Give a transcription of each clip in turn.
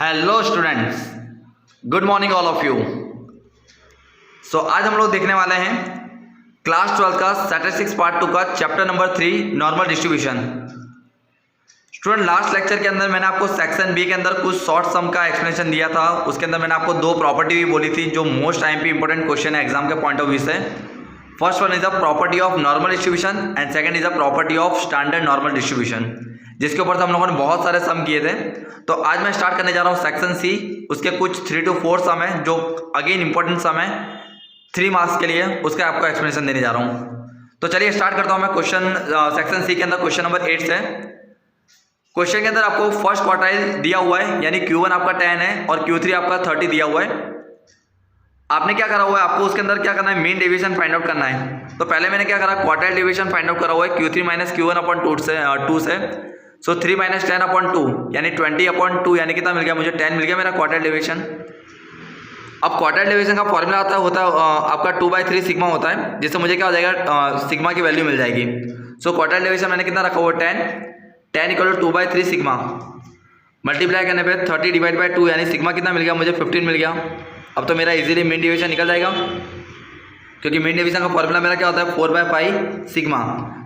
Hello students, good morning all of you. So आज हम लोग देखने वाले हैं क्लास 12 का स्टैटिस्टिक्स पार्ट 2 का chapter number 3 normal distribution. Student, last lecture के अंदर मैंने आपको सेक्शन बी के अंदर कुछ शॉर्ट सम का एक्सप्लेनेशन दिया था। उसके अंदर मैंने आपको दो प्रॉपर्टी भी बोली थी जो मोस्ट टाइम पे इंपॉर्टेंट क्वेश्चन है एग्जाम के पॉइंट ऑफ व्यू से। First one is a property of normal distribution and second is a property of standard normal distribution, जिसके ऊपर से हम लोगों ने बहुत सारे सम किए थे। तो आज मैं स्टार्ट करने जा रहा हूँ सेक्शन सी। उसके कुछ 3 to 4 सम है जो अगेन इंपॉर्टेंट सम है 3 मार्क्स के लिए, उसका आपको एक्सप्लेनेशन देने जा रहा हूँ। तो चलिए स्टार्ट करता हूँ मैं क्वेश्चन सेक्शन सी के अंदर क्वेश्चन नंबर 8 से। क्वेश्चन के अंदर आपको फर्स्ट क्वार्टाइल दिया हुआ है, यानी Q1 आपका 10 है और Q3 आपका 30 दिया हुआ है। आपने क्या करा हुआ है, आपको उसके अंदर क्या करना है, मीन डेविएशन फाइंड आउट करना है। तो पहले मैंने क्या करा, क्वार्टाइल डेविएशन फाइंड आउट करा हुआ है Q3 माइनस Q1 अपॉन 2 से। सो 3 माइनस 10 अपॉन 2 यानी 20 अपॉन 2 यानी कितना मिल गया मुझे, 10 मिल गया मेरा क्वार्टाइल डेविएशन। अब क्वार्टाइल डेविएशन का फॉर्मूला होता है आपका 2/3 सिग्मा होता है, जिससे मुझे क्या हो जाएगा, सिग्मा की वैल्यू मिल जाएगी। सो क्वार्टाइल डेविएशन मैंने कितना रखा हुआ, 10 इक्वल टू 2/3 सिग्मा मल्टीप्लाई करने पे 30 डिवाइड बाई 2 यानी सिग्मा कितना मिल गया मुझे, 15 मिल गया। अब तो मेरा इजीली मीन डेविएशन निकल जाएगा, क्योंकि मीन डेविएशन का फॉर्मूला मेरा क्या होता है, 4/5 सिग्मा।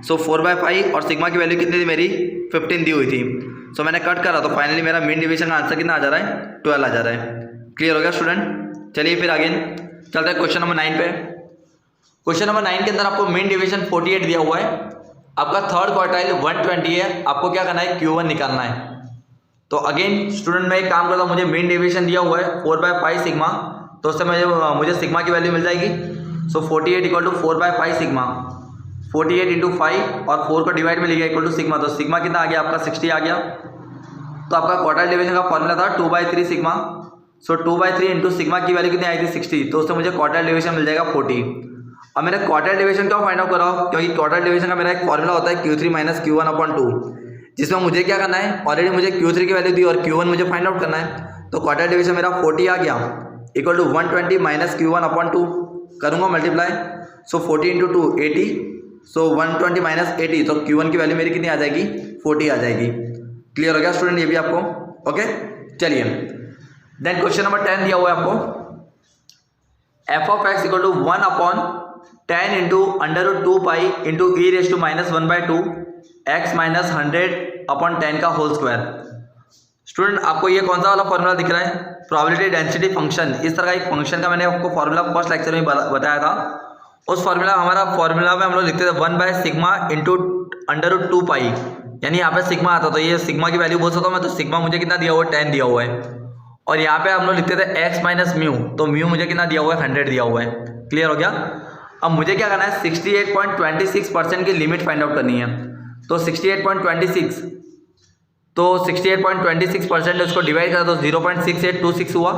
सो 4/5 और सिग्मा की वैल्यू कितनी थी मेरी, 15 दी हुई थी। सो मैंने कट करा तो फाइनली मेरा मीन डेविएशन का आंसर कितना आ जा रहा है, 12 आ जा रहा है। क्लियर हो गया स्टूडेंट। चलिए फिर आगे चलते हैं क्वेश्चन नंबर 9 पे। क्वेश्चन नंबर 9 के अंदर आपको मीन डेविएशन 48 दिया हुआ है, आपका थर्ड क्वार्टाइल 120 है, आपको क्या करना है, Q1 निकालना है। तो अगेन स्टूडेंट मैं एक काम करता हूँ, मुझे मीन डेविएशन दिया हुआ है 4/5 सिग्मा, तो उससे मुझे सिग्मा की वैल्यू मिल जाएगी। सो 48 इक्वल टू 4/5 सिग्मा, 48 इंटू 5 और 4 को डिवाइड में लिया इक्वल टू सिग्मा। तो सिग्मा कितना आ गया आपका, 60 आ गया। तो आपका क्वार्टाइल डेविएशन का फॉर्मूला था 2/3 सिग्मा। सो 2/3 इंटू सिग्मा की वैल्यू कितनी आई थी, 60, तो उससे मुझे क्वार्टाइल डेविएशन मिल जाएगा 40। अब मैंने क्वार्टाइल डेविएशन क्यों फाइंड आउट करा, क्योंकि क्वार्टाइल डेविएशन का मेरा एक फॉर्मूला होता है Q3 माइनस Q1 अपॉन 2, जिसमें मुझे क्या करना है, ऑलरेडी मुझे Q3 की वैल्यू दी और Q1 मुझे फाइंड आउट करना है। तो क्वार्टाइल डेविएशन मेरा 40 आ गया equal to 120 minus Q1 upon 2 करूँगा मल्टीप्लाई। सो 40 इंटू 2 80, सो 120 माइनस 80, तो Q1 की वैल्यू मेरी कितनी आ जाएगी, 40 आ जाएगी। क्लियर हो गया स्टूडेंट, ये भी आपको ओके। चलिए देन क्वेश्चन नंबर 10 दिया हुआ है आपको, f of x equal to 1 upon 10 into under root 2 pi into e raise to minus 1/2 x minus 100 upon 10 का होल स्क्वायर। स्टूडेंट आपको ये कौन सा वाला फॉर्मूला दिख रहा है, प्रोबेबिलिटी डेंसिटी फंक्शन। इस तरह का एक फंक्शन का मैंने आपको फॉर्मूला फर्स्ट लेक्चर में बताया था। उस फॉर्मूला में हम लोग लिखते थे 1/सिग्मा इंटू अंडर रूट 2 पाई, यानी यहाँ पे सिग्मा आता, तो ये सिग्मा की वैल्यू बोल सकता हूँ मैं। तो सिग्मा मुझे कितना दिया हुआ है, 10 दिया हुआ है। और यहाँ पे हम लोग लिखते थे x माइनस म्यू, तो म्यू मुझे कितना दिया हुआ है, 100 दिया हुआ है। क्लियर हो गया। अब मुझे क्या करना है, 68.26% की लिमिट फाइंड आउट करनी है। तो 68.26, तो 68.26% उसको डिवाइड करा तो 0.6826 हुआ।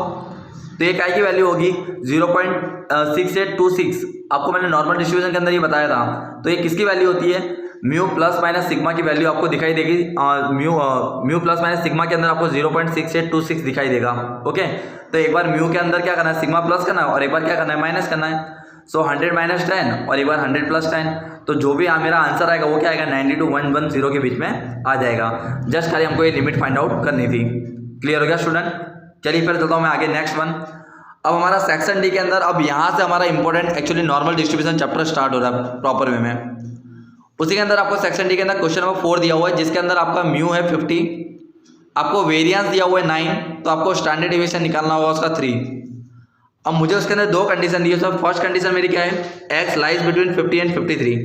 तो ये क्या की वैल्यू होगी, 0.6826। आपको मैंने नॉर्मल डिस्ट्रीब्यूशन के अंदर ये बताया था। तो ये किसकी वैल्यू होती है, म्यू प्लस माइनस सिग्मा की वैल्यू आपको दिखाई देगी। म्यू प्लस माइनस सिग्मा के अंदर आपको 0.6826 दिखाई देगा। ओके, तो एक बार म्यू के अंदर क्या करना है, सिग्मा प्लस करना है और एक बार क्या करना है, माइनस करना है। सो 100 माइनस 10 और एक बार 100 प्लस 10, तो जो भी मेरा आंसर आएगा वो क्या आएगा, 90 to 110 के बीच में आ जाएगा। जस्ट खाली हमको ये लिमिट फाइंड आउट करनी थी। क्लियर हो गया स्टूडेंट। चलिए फिर चलता हूँ मैं आगे नेक्स्ट वन। अब हमारा सेक्शन डी के अंदर अब यहाँ से हमारा important actually normal distribution chapter start हो रहा है प्रॉपर वे में। उसी के अंदर आपको सेक्शन डी के अंदर क्वेश्चन नंबर 4 दिया हुआ है, जिसके अंदर आपका म्यू है 50, आपको वेरियंस दिया हुआ है 9, तो आपको स्टैंडर्ड डेविएशन निकालना होगा उसका 3। अब मुझे उसके अंदर दो कंडीशन दी है। सर फर्स्ट कंडीशन मेरी क्या है, x लाइज बिटवीन 50 एंड 53।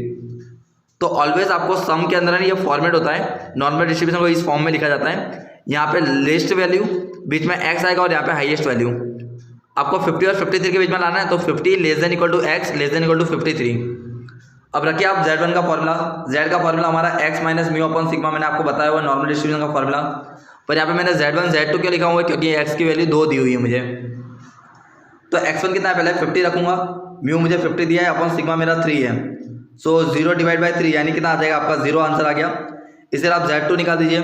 तो ऑलवेज आपको सम के अंदर ये फॉर्मेट होता है, नॉर्मल डिस्ट्रीब्यूशन को इस फॉर्म में लिखा जाता है। यहाँ पे लिस्ट वैल्यू बीच में x आएगा और यहाँ पे हाईएस्ट वैल्यू आपको 50 और 53 के बीच में लाना है। तो 50 less than equal to x less than equal to 53। अब रखिए आप Z1 का फॉर्मूला, Z का फॉर्मूला हमारा x minus mu upon sigma, मैंने आपको बताया हुआ नॉर्मल डिस्ट्रीब्यूशन का फॉर्मूला। पर यहाँ पे मैंने Z1 Z2 क्यों लिखा हुआ है, क्योंकि x की वैल्यू 2 दी हुई है मुझे। तो x1 कितना है, पहले 50 रखूंगा, म्यू मुझे 50 दिया है अपॉन सिग्मा मेरा 3 है। सो 0 डिवाइड बाई 3 यानी कितना आ जाएगा आपका 0 आंसर आ गया। इसे आप Z2 निकाल दीजिए,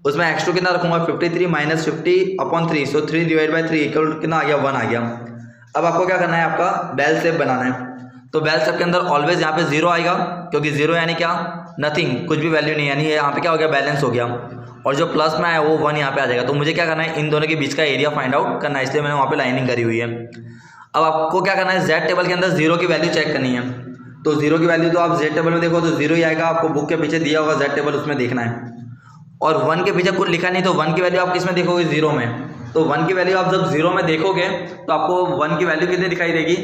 उसमें x2 कितना रखूंगा, 53 minus 50 upon 3, so 3 divide by 3 equal कितना आ गया, 1 आ गया। अब आपको क्या करना है, आपका बेल शेप बनाना है। तो बेल शेप के अंदर ऑलवेज यहाँ पे 0 आएगा, क्योंकि 0 यानी क्या, नथिंग, कुछ भी वैल्यू नहीं, यानी यहाँ पे क्या हो गया, बैलेंस हो गया। और जो प्लस में आया वो 1 यहाँ पे आ जाएगा। तो मुझे क्या करना है, इन दोनों के बीच का एरिया फाइंड आउट करना है, इसलिए मैंने वहाँ पे लाइनिंग करी हुई है। अब आपको क्या करना है, जेड टेबल के अंदर 0 की वैल्यू चेक करनी है। तो 0 की वैल्यू तो आप जेड टेबल में देखो तो 0 ही आएगा, आपको बुक के पीछे दिया होगा जेड टेबल, उसमें देखना है। और 1 के पीछे कुछ लिखा नहीं, तो 1 की वैल्यू आप किस में देखोगे, 0 में। तो 1 की वैल्यू आप जब 0 में देखोगे तो आपको 1 की वैल्यू कितनी दिखाई देगी,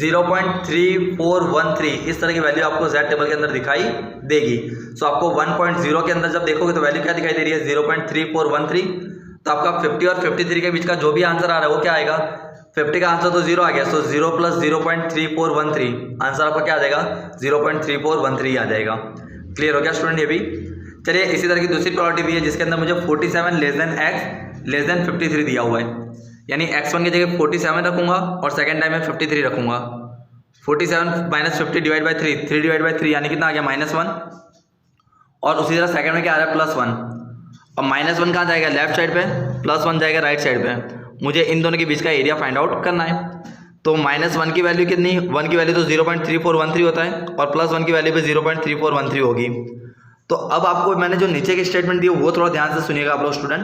0.3413, इस तरह की वैल्यू आपको जेड टेबल के अंदर दिखाई देगी। सो आपको 1.0 के अंदर जब देखोगे तो वैल्यू क्या दिखाई दे रही है, 0.3413। तो आपका 50 और 53 के बीच का जो भी आंसर आ रहा है वो क्या आएगा, 50 का आंसर तो 0 आ गया, सो 0 + 0.3413, आंसर आपका क्या आ जाएगा, 0.3413 आ जाएगा। क्लियर हो गया स्टूडेंट ये भी। चलिए इसी तरह की दूसरी प्रॉपर्टी दी है जिसके अंदर मुझे 47 x < 53 दिया हुआ है, यानी x1 की जगह 47 रखूंगा और सेकंड टाइम में 53 रखूंगा। 47 - 50 डिवाइड बाई 3, 3 डिवाइड बाई 3 यानी कितना आ गया, -1। और उसी तरह सेकंड में क्या आ रहा है, +1। और -1 कहाँ जाएगा, लेफ्ट साइड पे, +1 जाएगा राइट साइड पे। मुझे इन दोनों के बीच का एरिया फाइंड आउट करना है। तो -1 की वैल्यू कितनी, 1 की वैल्यू तो 0.3413 होता है और +1 की वैल्यू भी 0.3413 होगी। तो अब आपको मैंने जो नीचे की स्टेटमेंट दी वो थोड़ा ध्यान से सुनिएगा आप लोग स्टूडेंट।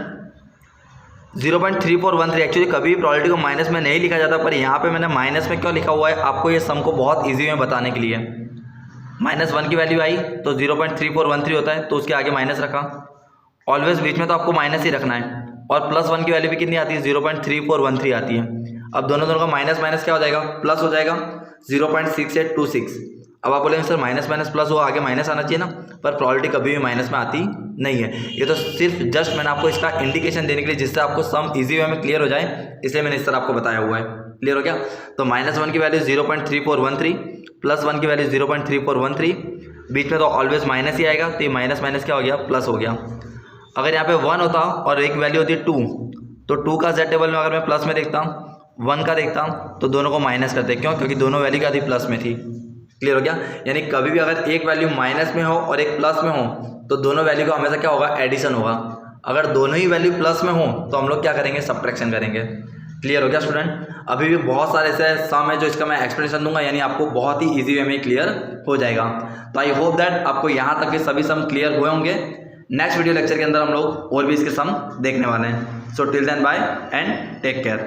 0.3413 एक्चुअली कभी भी प्रोबेबिलिटी को माइनस में नहीं लिखा जाता, पर यहाँ पे मैंने माइनस में क्यों लिखा हुआ है आपको ये सम को बहुत इजी में बताने के लिए। -1 की वैल्यू आई तो 0.3413 होता है, तो उसके आगे माइनस रखा। ऑलवेज बीच में तो आपको माइनस ही रखना है। और +1 की वैल्यू भी कितनी आती है, 0.3413 आती है। अब दोनों का माइनस माइनस क्या हो जाएगा, प्लस हो जाएगा, 0.6826। अब आप बोलेंगे सर माइनस माइनस प्लस हुआ, आगे माइनस आना चाहिए ना, पर प्रोबेबिलिटी कभी भी माइनस में आती नहीं है। ये तो सिर्फ जस्ट मैंने आपको इसका इंडिकेशन देने के लिए, जिससे आपको सम इजी वे में क्लियर हो जाए, इसलिए मैंने इस तरह आपको बताया हुआ है। क्लियर हो गया। तो -1 की वैल्यू 0.3413, +1 की वैल्यू 0.3413, बीच में तो ऑलवेज माइनस ही आएगा, तो ये माइनस माइनस क्या हो गया, प्लस हो गया। अगर यहाँ पे 1 होता और एक वैल्यू होती है 2, तो 2 का जेड टेबल में अगर मैं प्लस में देखता हूँ, 1 का देखता हूँ, तो दोनों को माइनस करते। क्यों, क्योंकि दोनों वैल्यू क्या थी, प्लस में थी। क्लियर हो गया। यानी कभी भी अगर एक वैल्यू माइनस में हो और एक प्लस में हो तो दोनों वैल्यू का हमेशा क्या होगा, एडिशन होगा। अगर दोनों ही वैल्यू प्लस में हो तो हम लोग क्या करेंगे, सब्ट्रैक्शन करेंगे। क्लियर हो गया स्टूडेंट। अभी भी बहुत सारे ऐसे सम है जो इसका मैं एक्सप्लेनेशन दूंगा, यानी आपको बहुत ही इजी वे में क्लियर हो जाएगा। तो आई होप दैट आपको यहाँ तक के सभी सम क्लियर हुए होंगे। नेक्स्ट वीडियो लेक्चर के अंदर हम लोग और भी इसके सम देखने वाले हैं। So till then bye and take care.